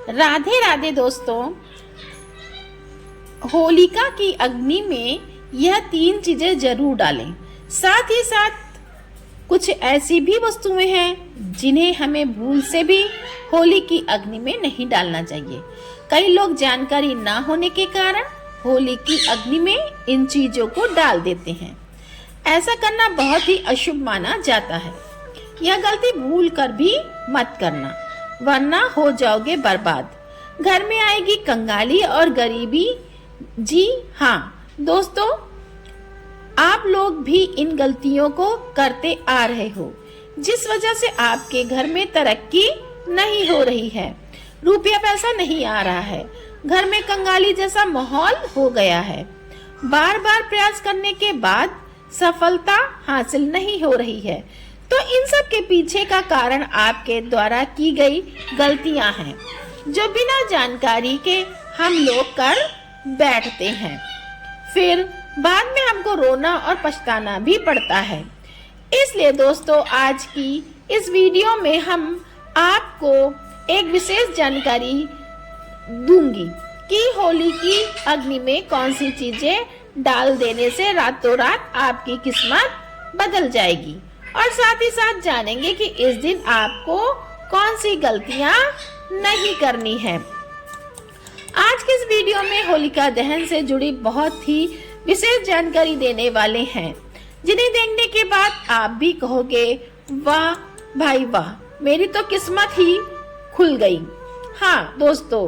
राधे राधे दोस्तों। होलिका की अग्नि में यह 3 चीजें जरूर डालें। साथ ही साथ कुछ ऐसी भी वस्तुएं हैं जिन्हें हमें भूल से भी होली की अग्नि में नहीं डालना चाहिए। कई लोग जानकारी ना होने के कारण होली की अग्नि में इन चीजों को डाल देते हैं। ऐसा करना बहुत ही अशुभ माना जाता है। यह गलती भूल कर भी मत करना, वरना हो जाओगे बर्बाद। घर में आएगी कंगाली और गरीबी। जी हाँ दोस्तों, आप लोग भी इन गलतियों को करते आ रहे हो, जिस वजह से आपके घर में तरक्की नहीं हो रही है, रुपया पैसा नहीं आ रहा है, घर में कंगाली जैसा माहौल हो गया है। बार बार प्रयास करने के बाद सफलता हासिल नहीं हो रही है, तो इन सब के पीछे का कारण आपके द्वारा की गई गलतियां हैं, जो बिना जानकारी के हम लोग कर बैठते हैं। फिर बाद में हमको रोना और पछताना भी पड़ता है। इसलिए दोस्तों, आज की इस वीडियो में हम आपको एक विशेष जानकारी दूंगी कि होली की अग्नि में कौन सी चीजें डाल देने से रातों रात आपकी किस्मत बदल जाएगी, और साथ ही साथ जानेंगे कि इस दिन आपको कौन सी गलतियां नहीं करनी है। आज के इस वीडियो में होलिका दहन से जुड़ी बहुत ही विशेष जानकारी देने वाले हैं, जिन्हें देखने के बाद आप भी कहोगे वाह भाई वाह, मेरी तो किस्मत ही खुल गई। हाँ दोस्तों,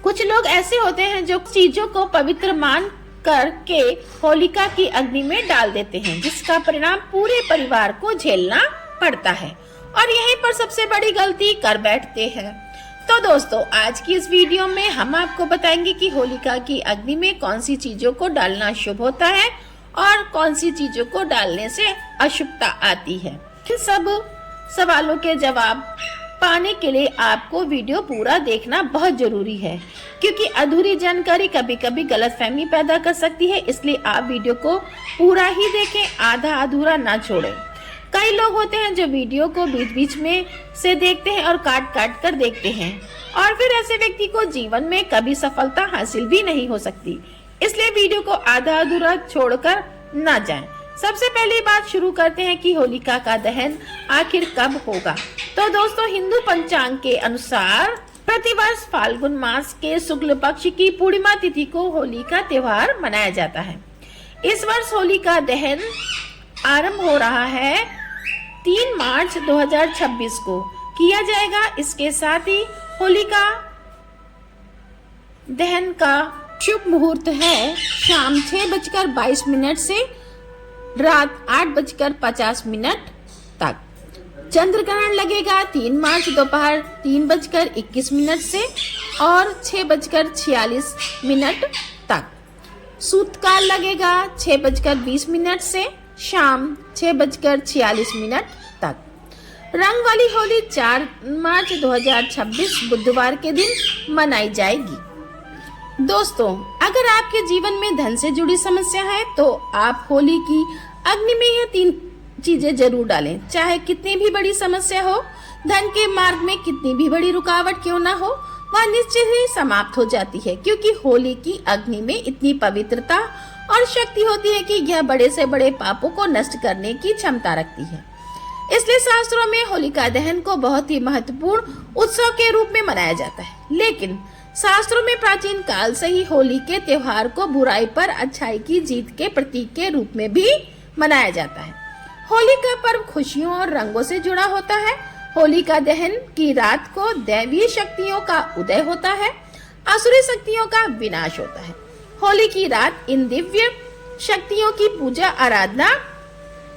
कुछ लोग ऐसे होते हैं जो चीजों को पवित्र मान करके होलिका की अग्नि में डाल देते हैं, जिसका परिणाम पूरे परिवार को झेलना पड़ता है, और यहीं पर सबसे बड़ी गलती कर बैठते हैं। तो दोस्तों, आज की इस वीडियो में हम आपको बताएंगे कि होलिका की अग्नि में कौन सी चीजों को डालना शुभ होता है और कौन सी चीजों को डालने से अशुभता आती है। इन सब सवालों के जवाब पाने के लिए आपको वीडियो पूरा देखना बहुत जरूरी है, क्योंकि अधूरी जानकारी कभी कभी गलतफहमी पैदा कर सकती है। इसलिए आप वीडियो को पूरा ही देखें, आधा अधूरा ना छोड़ें। कई लोग होते हैं जो वीडियो को बीच बीच में से देखते हैं और काट काट कर देखते हैं, और फिर ऐसे व्यक्ति को जीवन में कभी सफलता हासिल भी नहीं हो सकती। इसलिए वीडियो को आधा अधूरा छोड़कर ना जाएं। सबसे पहली बात शुरू करते हैं कि होलिका का दहन आखिर कब होगा। तो दोस्तों, हिंदू पंचांग के अनुसार प्रतिवर्ष फाल्गुन मास के शुक्ल पक्ष की पूर्णिमा तिथि को होली का त्योहार मनाया जाता है। इस वर्ष होली का दहन आरंभ हो रहा है 3 मार्च 2026 को किया जाएगा। इसके साथ ही होलिका दहन का शुभ मुहूर्त है शाम 6:22 से रात 8:50 तक। चंद्र ग्रहण लगेगा 3 मार्च दोपहर 3:21 से और 6:46 तक। सूतकाल लगेगा 6:20 से शाम 6:46 तक। रंग वाली होली 4 मार्च 2026 बुधवार के दिन मनाई जाएगी। दोस्तों, अगर आपके जीवन में धन से जुड़ी समस्या है तो आप होली की अग्नि में यह 3 चीजें जरूर डालें। चाहे कितनी भी बड़ी समस्या हो, धन के मार्ग में कितनी भी बड़ी रुकावट क्यों ना हो, वह निश्चित ही समाप्त हो जाती है, क्योंकि होली की अग्नि में इतनी पवित्रता और शक्ति होती है कि यह बड़े से बड़े पापों को नष्ट करने की क्षमता रखती है। इसलिए शास्त्रों में होलिका दहन को बहुत ही महत्वपूर्ण उत्सव के रूप में मनाया जाता है। लेकिन शास्त्रों में प्राचीन काल से ही होली के त्योहार को बुराई पर अच्छाई की जीत के प्रतीक के रूप में भी मनाया जाता है। होली का पर्व खुशियों और रंगों से जुड़ा होता है। होलिका दहन की रात को दैवीय शक्तियों का उदय होता है, असुरी शक्तियों का विनाश होता है। होली की रात इन दिव्य शक्तियों की पूजा आराधना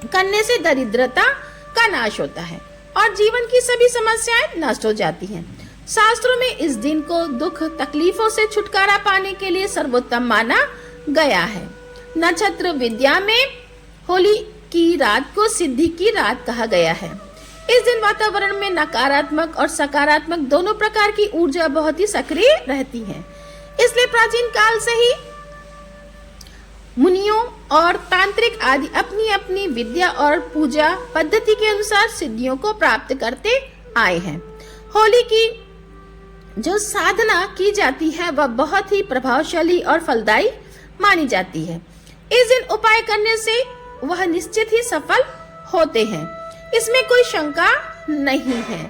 करने से दरिद्रता का नाश होता है और जीवन की सभी समस्याएं नष्ट हो जाती हैं। शास्त्रों में इस दिन को दुख तकलीफों से छुटकारा पाने के लिए सर्वोत्तम माना गया है। नक्षत्र विद्या में होली की रात को सिद्धि की रात कहा गया है। इस दिन वातावरण में नकारात्मक और सकारात्मक दोनों प्रकार की ऊर्जा बहुत ही सक्रिय रहती है। इसलिए प्राचीन काल से ही मुनियों और तांत्रिक आदि अपनी अपनी विद्या और पूजा पद्धति के अनुसार सिद्धियों को प्राप्त करते आए हैं। होली की जो साधना की जाती है वह बहुत ही प्रभावशाली और फलदायी मानी जाती है। इस दिन उपाय करने से वह निश्चित ही सफल होते हैं, इसमें कोई शंका नहीं है।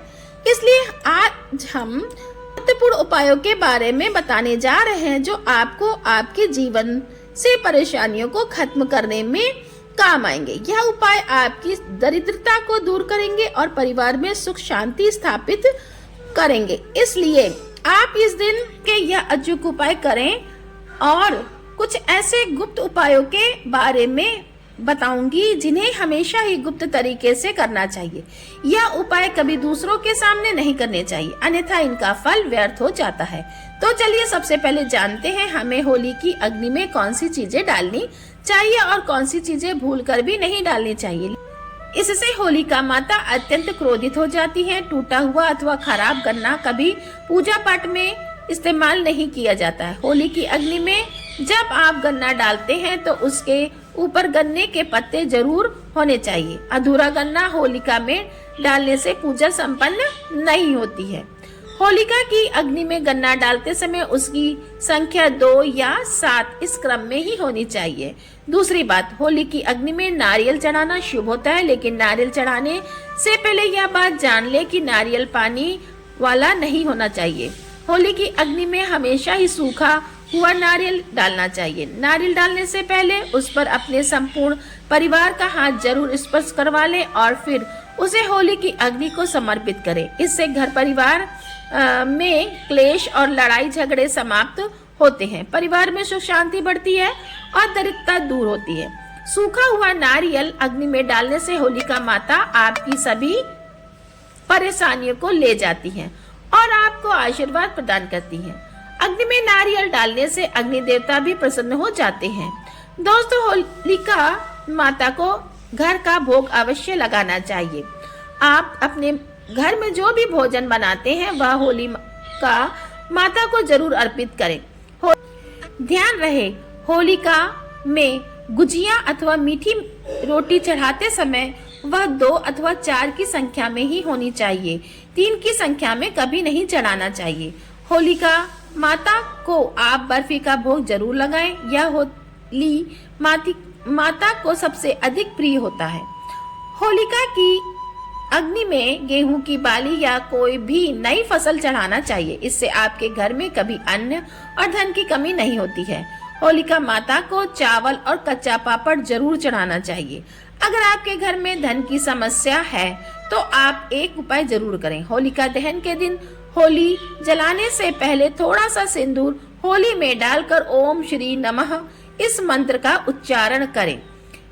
इसलिए आज हम महत्वपूर्ण उपायों के बारे में बताने जा रहे हैं जो आपको आपके जीवन से परेशानियों को खत्म करने में काम आएंगे। यह उपाय आपकी दरिद्रता को दूर करेंगे और परिवार में सुख शांति स्थापित करेंगे। इसलिए आप इस दिन के यह अचूक उपाय करें। और कुछ ऐसे गुप्त उपायों के बारे में बताऊंगी जिन्हें हमेशा ही गुप्त तरीके से करना चाहिए। यह उपाय कभी दूसरों के सामने नहीं करने चाहिए, अन्यथा इनका फल व्यर्थ हो जाता है। तो चलिए सबसे पहले जानते हैं हमें होली की अग्नि में कौन सी चीजें डालनी चाहिए और कौन सी चीजें भूलकर भी नहीं डालनी चाहिए। इससे होलिका माता अत्यंत क्रोधित हो जाती है। टूटा हुआ अथवा खराब गन्ना कभी पूजा पाठ में इस्तेमाल नहीं किया जाता है। होली की अग्नि में जब आप गन्ना डालते हैं तो उसके ऊपर गन्ने के पत्ते जरूर होने चाहिए। अधूरा गन्ना होलिका में डालने से पूजा संपन्न नहीं होती है। होलिका की अग्नि में गन्ना डालते समय उसकी संख्या 2 या 7 इस क्रम में ही होनी चाहिए। दूसरी बात, होली की अग्नि में नारियल चढ़ाना शुभ होता है, लेकिन नारियल चढ़ाने से पहले यह बात जान ले कि नारियल पानी वाला नहीं होना चाहिए। होली की अग्नि में हमेशा ही सूखा हुआ नारियल डालना चाहिए। नारियल डालने से पहले उस पर अपने संपूर्ण परिवार का हाथ जरूर स्पर्श करवा ले और फिर उसे होली की अग्नि को समर्पित करें। इससे घर परिवार में क्लेश और लड़ाई झगड़े समाप्त होते हैं, परिवार में सुख शांति बढ़ती है और दरिद्रता दूर होती है। सूखा हुआ नारियल अग्नि में डालने से होलिका माता आपकी सभी परेशानियों को ले जाती हैं और आपको आशीर्वाद प्रदान करती हैं। अग्नि में नारियल डालने से अग्नि देवता भी प्रसन्न हो जाते हैं। दोस्तों, होलिका माता को घर का भोग अवश्य लगाना चाहिए। आप अपने घर में जो भी भोजन बनाते हैं वह होलिका माता को जरूर अर्पित करें। ध्यान रहे, होलिका में गुजिया अथवा मीठी रोटी चढ़ाते समय वह 2 अथवा 4 की संख्या में ही होनी चाहिए, 3 की संख्या में कभी नहीं चढ़ाना चाहिए। होलिका माता को आप बर्फी का भोग जरूर लगाएं। यह होली माता को सबसे अधिक प्रिय होता है। होलिका की अग्नि में गेहूं की बाली या कोई भी नई फसल चढ़ाना चाहिए। इससे आपके घर में कभी अन्न और धन की कमी नहीं होती है। होलिका माता को चावल और कच्चा पापड़ जरूर चढ़ाना चाहिए। अगर आपके घर में धन की समस्या है तो आप एक उपाय जरूर करें। होलिका दहन के दिन होली जलाने से पहले थोड़ा सा सिंदूर होली में डालकर ओम श्री नमः इस मंत्र का उच्चारण करें।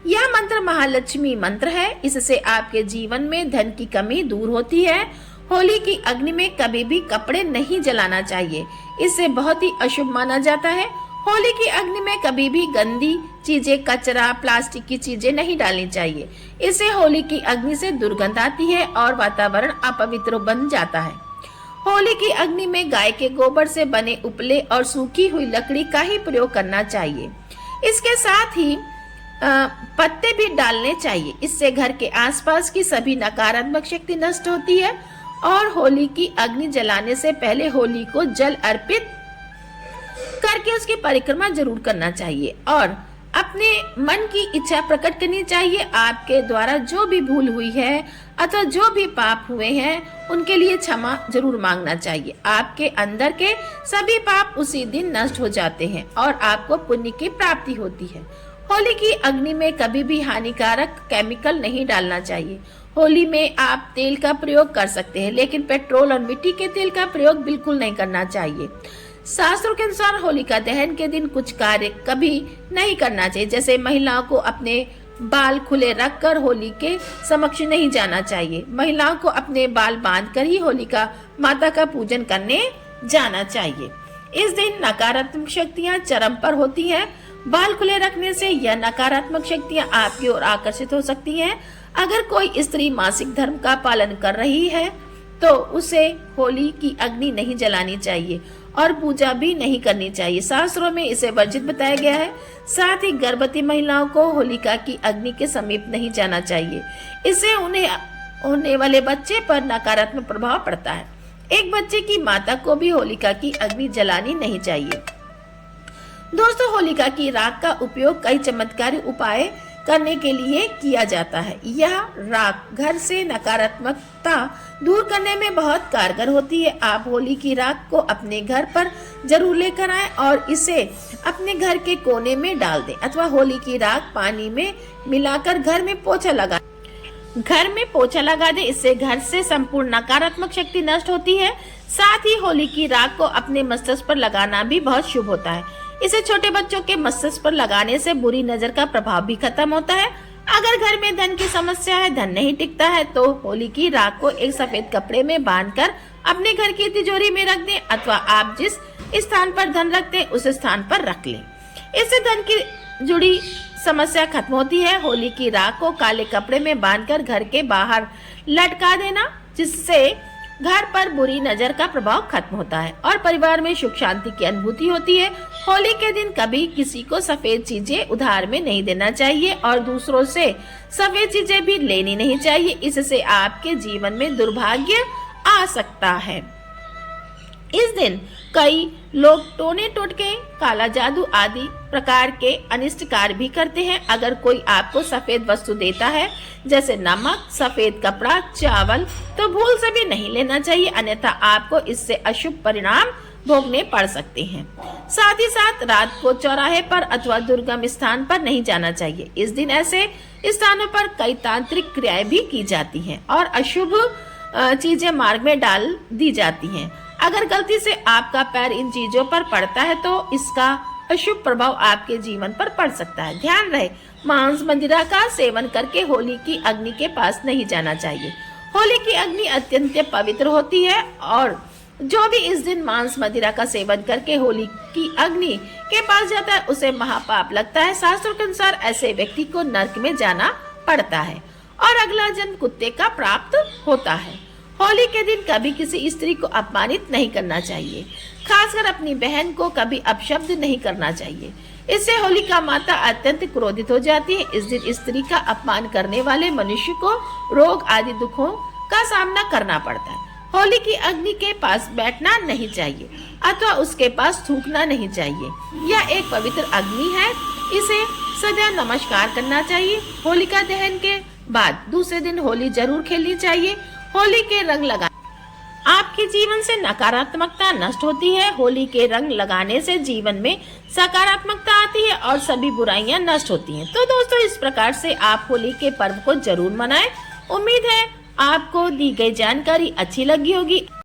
यह मंत्र महालक्ष्मी मंत्र है। इससे आपके जीवन में धन की कमी दूर होती है। होली की अग्नि में कभी भी कपड़े नहीं जलाना चाहिए, इससे बहुत ही अशुभ माना जाता है। होली की अग्नि में कभी भी गंदी चीजें, कचरा, प्लास्टिक की चीजें नहीं डालनी चाहिए। इससे होली की अग्नि से दुर्गंध आती है और वातावरण अपवित्र बन जाता है। होली की अग्नि में गाय के गोबर से बने उपले और सूखी हुई लकड़ी का ही प्रयोग करना चाहिए। इसके साथ ही पत्ते भी डालने चाहिए। इससे घर के आसपास की सभी नकारात्मक शक्ति नष्ट होती है। और होली की अग्नि जलाने से पहले होली को जल अर्पित करके उसकी परिक्रमा जरूर करना चाहिए और अपने मन की इच्छा प्रकट करनी चाहिए। आपके द्वारा जो भी भूल हुई है अथवा जो भी पाप हुए हैं उनके लिए क्षमा जरूर मांगना चाहिए। आपके अंदर के सभी पाप उसी दिन नष्ट हो जाते हैं और आपको पुण्य की प्राप्ति होती है। होली की अग्नि में कभी भी हानिकारक केमिकल नहीं डालना चाहिए। होली में आप तेल का प्रयोग कर सकते हैं, लेकिन पेट्रोल और मिट्टी के तेल का प्रयोग बिल्कुल नहीं करना चाहिए। शास्त्रों के अनुसार होलिका दहन के दिन कुछ कार्य कभी नहीं करना चाहिए, जैसे महिलाओं को अपने बाल खुले रखकर होली के समक्ष नहीं जाना चाहिए। महिलाओं को अपने बाल बांधकर ही होलिका माता का पूजन करने जाना चाहिए। इस दिन नकारात्मक शक्तियां चरम पर होती हैं। बाल खुले रखने से यह नकारात्मक शक्तियां आपकी ओर आकर्षित हो सकती हैं। अगर कोई स्त्री मासिक धर्म का पालन कर रही है तो उसे होली की अग्नि नहीं जलानी चाहिए और पूजा भी नहीं करनी चाहिए। शास्त्रों में इसे वर्जित बताया गया है। साथ ही गर्भवती महिलाओं को होलिका की अग्नि के समीप नहीं जाना चाहिए। इससे उन्हें होने वाले बच्चे पर नकारात्मक प्रभाव पड़ता है। एक बच्चे की माता को भी होलिका की अग्नि जलानी नहीं चाहिए। दोस्तों, होलिका की राख का उपयोग कई चमत्कारी उपाय करने के लिए किया जाता है। यह राख घर से नकारात्मकता दूर करने में बहुत कारगर होती है। आप होली की राख को अपने घर पर जरूर लेकर आएं और इसे अपने घर के कोने में डाल दें अथवा होली की राख पानी में मिलाकर घर में पोछा लगा दें। इससे घर से संपूर्ण नकारात्मक शक्ति नष्ट होती है। साथ ही होली की राख को अपने मस्तिष्क पर लगाना भी बहुत शुभ होता है। इसे छोटे बच्चों के मस्तिष्क पर लगाने से बुरी नजर का प्रभाव भी खत्म होता है। अगर घर में धन की समस्या है, धन नहीं टिकता है, तो होली की राख को एक सफेद कपड़े में बांधकर अपने घर की तिजोरी में रख दें अथवा आप जिस स्थान पर धन रखते हैं उस स्थान पर रख लें। इससे धन की जुड़ी समस्या खत्म होती है। होली की राख को काले कपड़े में बांधकर घर के बाहर लटका देना, जिससे घर पर बुरी नजर का प्रभाव खत्म होता है और परिवार में सुख शांति की अनुभूति होती है। होली के दिन कभी किसी को सफेद चीजें उधार में नहीं देना चाहिए और दूसरों से सफेद चीजें भी लेनी नहीं चाहिए। इससे आपके जीवन में दुर्भाग्य आ सकता है। इस दिन कई लोग टोने टोटके, काला जादू आदि प्रकार के अनिष्ट कार्य भी करते हैं। अगर कोई आपको सफेद वस्तु देता है जैसे नमक, सफेद कपड़ा, चावल, तो भूल से भी नहीं लेना चाहिए, अन्यथा आपको इससे अशुभ परिणाम भोगने पड़ सकते हैं। साथ ही साथ रात को चौराहे पर अथवा दुर्गम स्थान पर नहीं जाना चाहिए। इस दिन ऐसे स्थानों पर कई तांत्रिक क्रियाएं भी की जाती हैं और अशुभ चीजें मार्ग में डाल दी जाती हैं। अगर गलती से आपका पैर इन चीजों पर पड़ता है तो इसका अशुभ प्रभाव आपके जीवन पर पड़ सकता है। ध्यान रहे, मांस मदिरा का सेवन करके होली की अग्नि के पास नहीं जाना चाहिए। होली की अग्नि अत्यंत पवित्र होती है और जो भी इस दिन मांस मदिरा का सेवन करके होली की अग्नि के पास जाता है उसे महापाप लगता है। शास्त्रों के अनुसार ऐसे व्यक्ति को नरक में जाना पड़ता है और अगला जन्म कुत्ते का प्राप्त होता है। होली के दिन कभी किसी स्त्री को अपमानित नहीं करना चाहिए, खासकर अपनी बहन को कभी अपशब्द नहीं करना चाहिए। इससे होलिका माता अत्यंत क्रोधित हो जाती है। इस दिन स्त्री का अपमान करने वाले मनुष्य को रोग आदि दुखों का सामना करना पड़ता है। होली की अग्नि के पास बैठना नहीं चाहिए अथवा उसके पास थूकना नहीं चाहिए। यह एक पवित्र अग्नि है, इसे सदा नमस्कार करना चाहिए। होलिका दहन के बाद दूसरे दिन होली जरूर खेलनी चाहिए। होली के रंग लगा आपके जीवन से नकारात्मकता नष्ट होती है। होली के रंग लगाने से जीवन में सकारात्मकता आती है और सभी बुराइयां नष्ट होती हैं। तो दोस्तों, इस प्रकार से आप होली के पर्व को जरूर मनाएं। उम्मीद है आपको दी गई जानकारी अच्छी लगी होगी।